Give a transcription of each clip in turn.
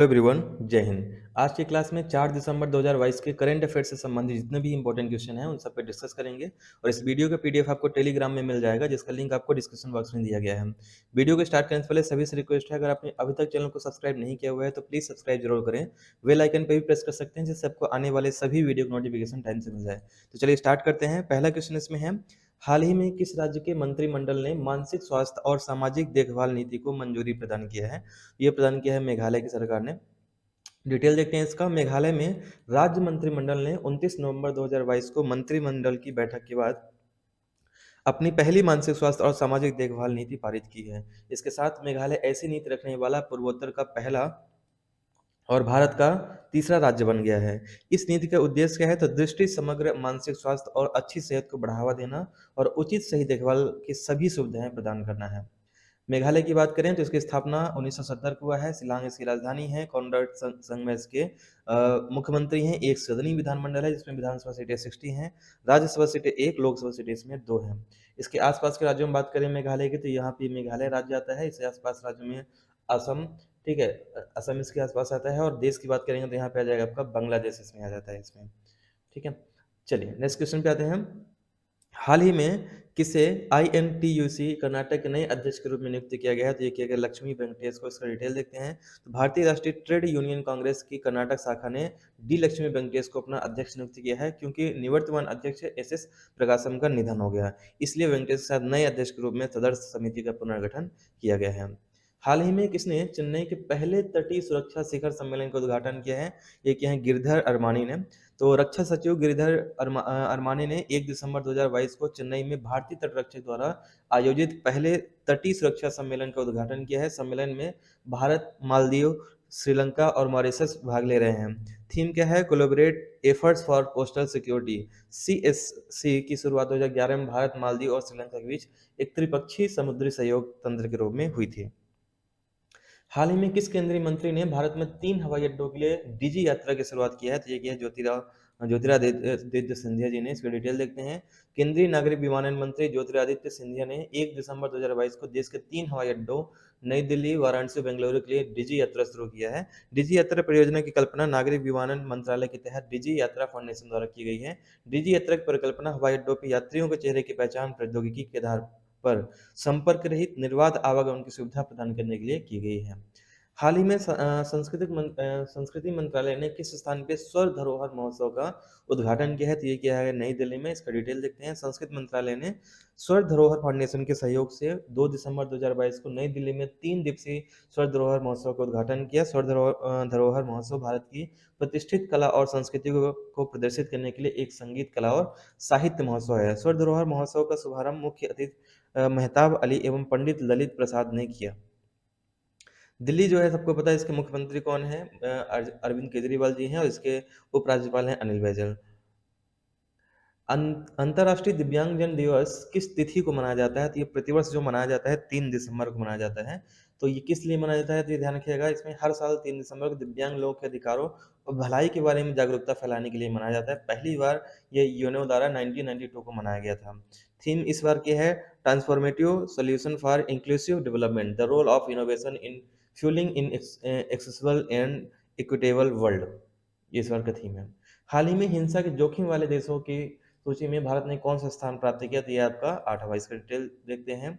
Hello everyone, जय हिंद। आज की क्लास में 4 दिसंबर 2022 के करंट अफेयर्स से संबंधित जितने भी इंपॉर्टेंट क्वेश्चन हैं उन सब पे डिस्कस करेंगे और इस वीडियो का पीडीएफ आपको टेलीग्राम में मिल जाएगा जिसका लिंक आपको डिस्क्रिप्शन बॉक्स में दिया गया है। वीडियो को स्टार्ट करने से पहले सभी से रिक्वेस्ट है, अगर आपने अभी तक चैनल को सब्सक्राइब नहीं किया हुआ है तो प्लीज़ सब्सक्राइब जरूर करें। बेल आइकन पर भी प्रेस कर सकते हैं जिससे आपको आने वाले सभी वीडियो नोटिफिकेशन टाइम से मिल जाए। तो चलिए स्टार्ट करते हैं। पहला क्वेश्चन इसमें है, हाल ही में किस राज्य के मंत्रिमंडल ने मानसिक स्वास्थ्य और सामाजिक देखभाल नीति को मंजूरी प्रदान किया है? ये प्रदान किया है मेघालय की सरकार ने। डिटेल देखते हैं इसका। मेघालय में राज्य मंत्रिमंडल ने 29 नवंबर 2022 को मंत्रिमंडल की बैठक के बाद अपनी पहली मानसिक स्वास्थ्य और सामाजिक देखभाल नीति पारित की है। इसके साथ मेघालय ऐसी नीति रखने वाला पूर्वोत्तर का पहला और भारत का तीसरा राज्य बन गया है। इस नीति का उद्देश्य क्या है? तो दृष्टि, समग्र मानसिक स्वास्थ्य और अच्छी सेहत को बढ़ावा देना और उचित सही देखभाल की सभी सुविधाएं प्रदान करना है। मेघालय की बात करें तो इसकी स्थापना 1970 को हुआ है। शिलांग इसकी राजधानी है। कॉनराड संगमा इसके मुख्यमंत्री हैं। एक सदनी विधानमंडल है जिसमें विधानसभा सीटें 60 हैं, राज्यसभा सीटें 1, लोकसभा सीटें इसमें 2 हैं। इसके आसपास के राज्यों में बात करें मेघालय की तो यहाँ पे मेघालय राज्य आता है। इसके आसपास राज्यों में असम, ठीक है, असम इसके आसपास आता है। और देश की बात करेंगे तो यहाँ पे आ जाएगा आपका बांग्लादेश, इसमें आ जाता है इसमें, ठीक है। चलिए नेक्स्ट क्वेश्चन पे आते हैं हम। हाल ही में किसे आईएनटीयूसी कर्नाटक के नए अध्यक्ष के रूप में नियुक्त किया गया है? तो ये किया गया लक्ष्मी वेंकटेश को। इसका डिटेल देखते हैं। तो भारतीय राष्ट्रीय ट्रेड यूनियन कांग्रेस की कर्नाटक शाखा ने डी लक्ष्मी वेंकटेश को अपना अध्यक्ष नियुक्त किया है क्योंकि निवर्तमान अध्यक्ष एस प्रकाशम का निधन हो गया। इसलिए वेंकटेश के साथ नए अध्यक्ष के रूप में तदर्थ समिति का पुनर्गठन किया गया है। हाल ही में किसने चेन्नई के पहले तटीय सुरक्षा शिखर सम्मेलन का उद्घाटन किया है? ये किया है गिरधर अरमानी ने। तो रक्षा सचिव गिरिधर अरमानी ने 1 दिसंबर 2022 को चेन्नई में भारतीय तटरक्षक द्वारा आयोजित पहले तटीय सुरक्षा सम्मेलन का उद्घाटन किया है। सम्मेलन में भारत, मालदीव, श्रीलंका और मॉरिशस भाग ले रहे हैं। थीम क्या है? Collaborate efforts for coastal security. CSC की शुरुआत 2011 में भारत, मालदीव और श्रीलंका के बीच एक त्रिपक्षीय समुद्री सहयोग तंत्र के रूप में हुई थी। हाल ही में किस केंद्रीय मंत्री ने भारत में 3 हवाई अड्डों के लिए डिजी यात्रा की शुरुआत की है? तो ये किया है ज्योतिरादित्य सिंधिया जी ने। इसकी डिटेल देखते हैं। केंद्रीय नागरिक विमानन मंत्री ज्योतिरादित्य सिंधिया ने 1 दिसंबर 2022 को देश के 3 हवाई अड्डों नई दिल्ली, वाराणसी, बेंगलुरु के लिए डिजी यात्रा शुरू किया है। डिजी यात्रा परियोजना की कल्पना नागरिक विमानन मंत्रालय के तहत डिजी यात्रा फाउंडेशन द्वारा की गई है। डिजी यात्रा की परिकल्पना हवाई अड्डों पर यात्रियों के चेहरे की पहचान प्रौद्योगिकी के आधार पर संपर्क रहित निर्बाध आवागमन की सुविधा प्रदान करने के लिए की गई है। हाल ही में संस्कृति मंत्रालय ने किस स्थान पे स्वर्ग धरोहर महोत्सव का उद्घाटन किया है? तो ये किया है नई दिल्ली में। इसका डिटेल देखते हैं। संस्कृत मंत्रालय ने स्वर्ग धरोहर फाउंडेशन के सहयोग से 2 दिसंबर 2022 को नई दिल्ली में 3 दिवसीय स्वर्ग धरोहर महोत्सव का उद्घाटन किया। स्वर्ग धरोहर महोत्सव भारत की प्रतिष्ठित कला और संस्कृति को प्रदर्शित करने के लिए एक संगीत, कला और साहित्य महोत्सव है। स्वर्ग धरोहर महोत्सव का शुभारंभ मुख्य अतिथि मेहताब अली एवं पंडित ललित प्रसाद ने किया। दिल्ली जो है सबको पता है इसके मुख्यमंत्री कौन है? अरविंद केजरीवाल जी हैं और इसके उपराज्यपाल हैं अनिल बैजल। अंतर्राष्ट्रीय दिव्यांगजन दिवस किस तिथि को मनाया जाता है? तो ये प्रतिवर्ष जो मनाया जाता है 3 दिसंबर को मनाया जाता है। तो ये किस लिए मनाया जाता है? तो ये ध्यान रखिएगा, इसमें हर साल 3 दिसंबर को दिव्यांग लोगों के अधिकारों और भलाई के बारे में जागरूकता फैलाने के लिए मनाया जाता है। पहली बार ये यूनेस्को द्वारा 1992 को मनाया गया था। थीम इस बार की है transformative solution for inclusive development, the role of innovation in fuelling in accessible and equitable world. ये इस बार का थीम है। हाल ही में हिंसा के जोखिम वाले देशों की सूची में भारत ने कौन सा स्थान प्राप्त किया? तो ये आपका 8वां। इसका डिटेल देखते हैं।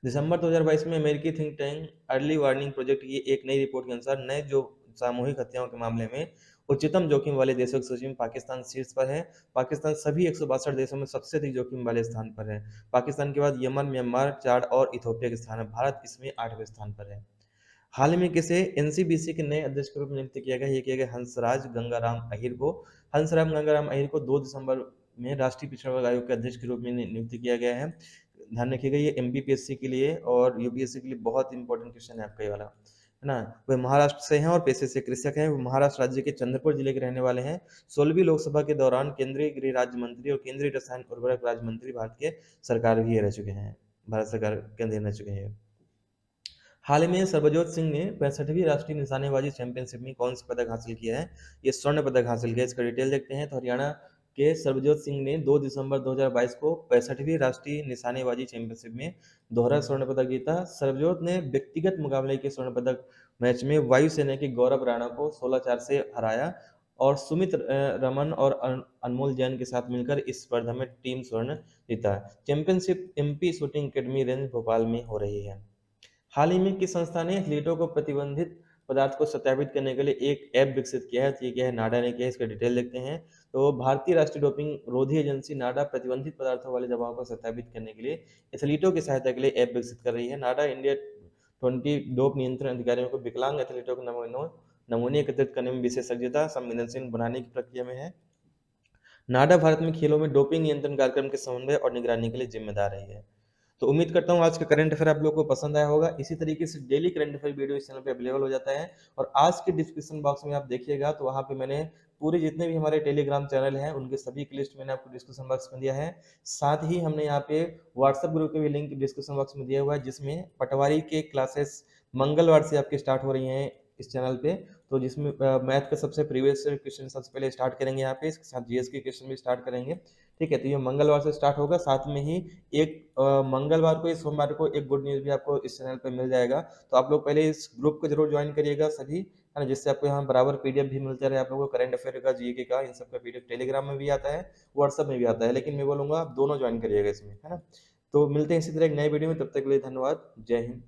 दिसंबर 2022 में अमेरिकी think tank early warning project की एक नई रिपोर्ट के अनुसार नए जो सामूहिक हत्याओं के मामले में उच्चतम जोखिम वाले देशों की सूची में पाकिस्तान शीर्ष पर है। पाकिस्तान सभी 162 देशों में सबसे अधिक जोखिम वाले स्थान पर है। पाकिस्तान के बाद यमन, म्यांमार, चाड और इथोपिया के स्थान है। भारत इसमें 8वें स्थान पर है। हाल ही में किसे एनसीबीसी के नए अध्यक्ष के रूप में नियुक्त किया गया? ये किया गया हंसराज गंगाराम अहिर को। हंसराज गंगाराम अहिर को 2 दिसंबर में राष्ट्रीय पिछड़ा वर्ग आयोग के अध्यक्ष के रूप में नियुक्त किया गया है। ध्यान रखिएगा, ये एमपीपीएससी के लिए और यूपीएससी के लिए बहुत इंपॉर्टेंट क्वेश्चन है आपका ये वाला, है ना। वे महाराष्ट्र से हैं और पेशे से कृषक हैं। वो महाराष्ट्र राज्य के चंद्रपुर जिले के रहने वाले हैं। 16वीं लोकसभा के दौरान केंद्रीय गृह राज्य मंत्री और केंद्रीय रसायन उर्वरक राज्य मंत्री भारत के सरकार भी रह चुके हैं। भारत सरकार के अधीन रह चुके हैं। हाल ही में सरबजोत सिंह ने 65वीं राष्ट्रीय निशानेबाजी चैंपियनशिप में कौन सा पदक हासिल किया है? ये स्वर्ण पदक हासिल किया। इसका डिटेल देखते हैं। तो हरियाणा के सरबजोत सिंह ने 2 दिसंबर 2022 को 65वीं राष्ट्रीय निशानेबाजी चैंपियनशिप में दोहरा स्वर्ण पदक जीता। सरबजोत ने व्यक्तिगत मुकाबले के स्वर्ण पदक मैच में वायुसेना के गौरव राणा को 16-4 से हराया और सुमित रमन और अनमोल जैन के साथ मिलकर इस स्पर्धा में टीम स्वर्ण जीता। Championship MP shooting academy range Bhopal में हो रही है। हाल ही में किस संस्था ने एथलीटों को प्रतिबंधित पदार्थ को सत्यापित करने के लिए एक ऐप विकसित किया है? तो ये क्या है, नाडा ने किया है। इसका डिटेल देखते हैं। तो भारतीय राष्ट्रीय डोपिंग रोधी एजेंसी नाडा प्रतिबंधित पदार्थों वाले दवाओं को सत्यापित करने के लिए एथलीटों की सहायता के लिए ऐप विकसित कर रही है। नाडा इंडिया 20 डोप नियंत्रण अधिकारियों को विकलांग एथलीटों के नमूने एकत्रित करने में विशेषज्ञता संवेदनशील बनाने की प्रक्रिया में है। नाडा भारत में खेलों में डोपिंग नियंत्रण कार्यक्रम के समन्वय और निगरानी के लिए जिम्मेदार रही है। तो उम्मीद करता हूँ आज का करंट अफेयर आप लोगों को पसंद आया होगा। इसी तरीके से डेली करंट अफेयर वीडियो इस चैनल पे अवेलेबल हो जाता है और आज के डिस्क्रिप्शन बॉक्स में आप देखिएगा तो वहाँ पे मैंने पूरे जितने भी हमारे टेलीग्राम चैनल हैं उनके सभी की लिस्ट मैंने आपको डिस्क्रिप्शन बॉक्स में दिया है। साथ ही हमने यहाँ पे व्हाट्सएप ग्रुप के भी लिंक डिस्क्रिप्शन बॉक्स में दिया हुआ है जिसमें पटवारी के क्लासेस मंगलवार से आपकी स्टार्ट हो रही हैं इस चैनल पे। तो जिसमें मैथ का सबसे प्रीवियस क्वेश्चन सबसे पहले स्टार्ट करेंगे यहाँ पे, इसके साथ जीएस के क्वेश्चन भी स्टार्ट करेंगे। ठीक है, तो ये मंगलवार से स्टार्ट होगा। साथ में ही एक मंगलवार को, इस सोमवार को एक गुड न्यूज़ भी आपको इस चैनल पे मिल जाएगा। तो आप लोग पहले इस ग्रुप को जरूर ज्वाइन करिएगा सभी, है ना, जिससे आपको यहाँ बराबर पीडीएफ भी मिलता रहे आप लोगों को, करंट अफेयर का, जीके का, इन सब का पीडीएफ टेलीग्राम में भी आता है, व्हाट्सएप में भी आता है, लेकिन मैं बोलूँगा आप दोनों ज्वाइन करिएगा इसमें, है ना। तो मिलते हैं इसी तरह एक नए वीडियो में, तब तक के लिए धन्यवाद। जय हिंद।